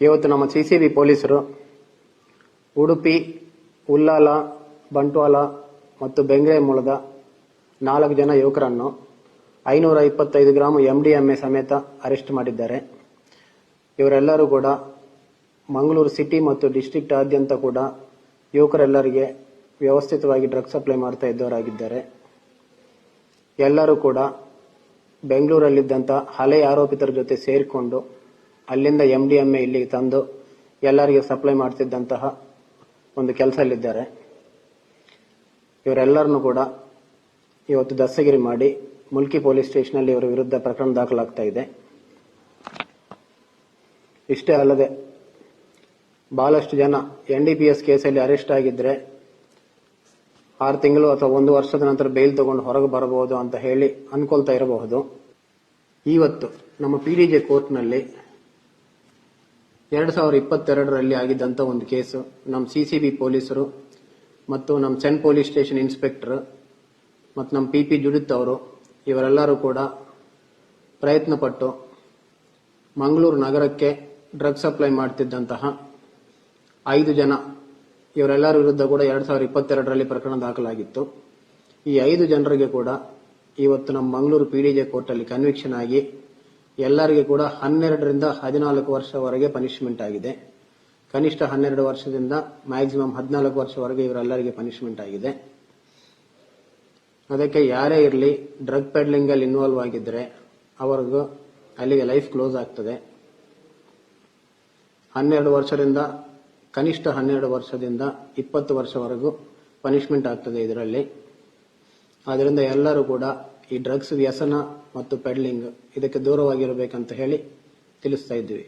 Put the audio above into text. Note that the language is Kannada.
ಇವತ್ತು ನಮ್ಮ ಸಿಸಿಬಿ ಪೊಲೀಸರು ಉಡುಪಿ, ಉಲ್ಲಾಲ, ಬಂಟ್ವಾಳ ಮತ್ತು ಬೆಂಗ್ರೆ ಮೂಲದ 4 ಜನ ಯುವಕರನ್ನು 525 ಗ್ರಾಂ MDMA ಸಮೇತ ಅರೆಸ್ಟ್ ಮಾಡಿದ್ದಾರೆ. ಇವರೆಲ್ಲರೂ ಕೂಡ ಮಂಗಳೂರು ಸಿಟಿ ಮತ್ತು ಡಿಸ್ಟ್ರಿಕ್ಟ್ ಆದ್ಯಂತ ಕೂಡ ಯುವಕರೆಲ್ಲರಿಗೆ ವ್ಯವಸ್ಥಿತವಾಗಿ ಡ್ರಗ್ಸ್ ಸಪ್ಲೈ ಮಾಡ್ತಾ ಇದ್ದವರಾಗಿದ್ದಾರೆ. ಎಲ್ಲರೂ ಕೂಡ ಬೆಂಗಳೂರಲ್ಲಿದ್ದಂಥ ಹಳೆಯ ಆರೋಪಿತರ ಜೊತೆ ಸೇರಿಕೊಂಡು ಅಲ್ಲಿಂದ MDMA ಇಲ್ಲಿಗೆ ತಂದು ಎಲ್ಲರಿಗೆ ಸಪ್ಲೈ ಮಾಡ್ತಿದ್ದಂತಹ ಒಂದು ಕೆಲಸದಲ್ಲಿದ್ದಾರೆ. ಇವರೆಲ್ಲರನ್ನು ಕೂಡ ಇವತ್ತು ದಸ್ತಗಿರಿ ಮಾಡಿ ಮುಲ್ಕಿ ಪೊಲೀಸ್ ಸ್ಟೇಷನ್ನಲ್ಲಿ ಇವರ ವಿರುದ್ಧ ಪ್ರಕರಣ ದಾಖಲಾಗ್ತಾ ಇದೆ. ಇಷ್ಟೇ ಅಲ್ಲದೆ ಬಹಳಷ್ಟು ಜನ NDPS ಕೇಸಲ್ಲಿ ಅರೆಸ್ಟ್ ಆಗಿದ್ರೆ 6 ತಿಂಗಳು ಅಥವಾ 1 ವರ್ಷದ ನಂತರ ಬೇಲ್ ತಗೊಂಡು ಹೊರಗೆ ಬರಬಹುದು ಅಂತ ಹೇಳಿ ಅನ್ಕೊಳ್ತಾ ಇರಬಹುದು. ಇವತ್ತು ನಮ್ಮ PDJ ಕೋರ್ಟ್ನಲ್ಲಿ 2022ರಲ್ಲಿ ಆಗಿದ್ದಂತ ಒಂದು ಕೇಸು ನಮ್ಮ CCB ಪೊಲೀಸರು ಮತ್ತು ನಮ್ಮ ಸೆನ್ ಪೊಲೀಸ್ ಸ್ಟೇಷನ್ ಇನ್ಸ್ಪೆಕ್ಟರ್ ಮತ್ತು ನಮ್ಮ PP ಜುಡಿತ್ ಅವರು ಇವರೆಲ್ಲರೂ ಕೂಡ ಪ್ರಯತ್ನ ಪಟ್ಟು ಮಂಗಳೂರು ನಗರಕ್ಕೆ ಡ್ರಗ್ ಸಪ್ಲೈ ಮಾಡ್ತಿದ್ದಂತಹ 5 ಜನ ಇವರೆಲ್ಲರ ವಿರುದ್ಧ ಕೂಡ 2022ರಲ್ಲಿ ಪ್ರಕರಣ ದಾಖಲಾಗಿತ್ತು. ಈ 5 ಜನರಿಗೆ ಕೂಡ ಇವತ್ತು ನಮ್ಮ ಮಂಗಳೂರು PDJ ಕೋರ್ಟಲ್ಲಿ ಕನ್ವಿಕ್ಷನ್ ಆಗಿ ಎಲ್ಲರಿಗೆ ಕೂಡ 12ರಿಂದ 14 ವರ್ಷವರೆಗೆ ಪನಿಷ್ಮೆಂಟ್ ಆಗಿದೆ. ಕನಿಷ್ಠ 12 ವರ್ಷದಿಂದ ಮ್ಯಾಕ್ಸಿಮಮ್ 14 ವರ್ಷವರೆಗೆ ಇವರೆಲ್ಲರಿಗೆ ಪನಿಷ್ಮೆಂಟ್ ಆಗಿದೆ. ಅದಕ್ಕೆ ಯಾರೇ ಇರಲಿ ಡ್ರಗ್ ಪೆಡ್ಲಿಂಗ್ ಅಲ್ಲಿ ಇನ್ವಾಲ್ವ್ ಆಗಿದ್ರೆ ಅವರಿಗೂ ಅಲ್ಲಿಗೆ ಲೈಫ್ ಕ್ಲೋಸ್ ಆಗ್ತದೆ. 12 ವರ್ಷದಿಂದ ಕನಿಷ್ಠ 12 ವರ್ಷದಿಂದ 20 ವರ್ಷವರೆಗೂ ಪನಿಷ್ಮೆಂಟ್ ಆಗ್ತದೆ ಇದರಲ್ಲಿ. ಆದ್ದರಿಂದ ಎಲ್ಲರೂ ಕೂಡ ಈ ಡ್ರಗ್ಸ್ ವ್ಯಸನ ಮತ್ತು ಪೆಡ್ಲಿಂಗ್ ಇದಕ್ಕೆ ದೂರವಾಗಿರಬೇಕಂತ ಹೇಳಿ ತಿಳಿಸ್ತಾ ಇದ್ದೀವಿ.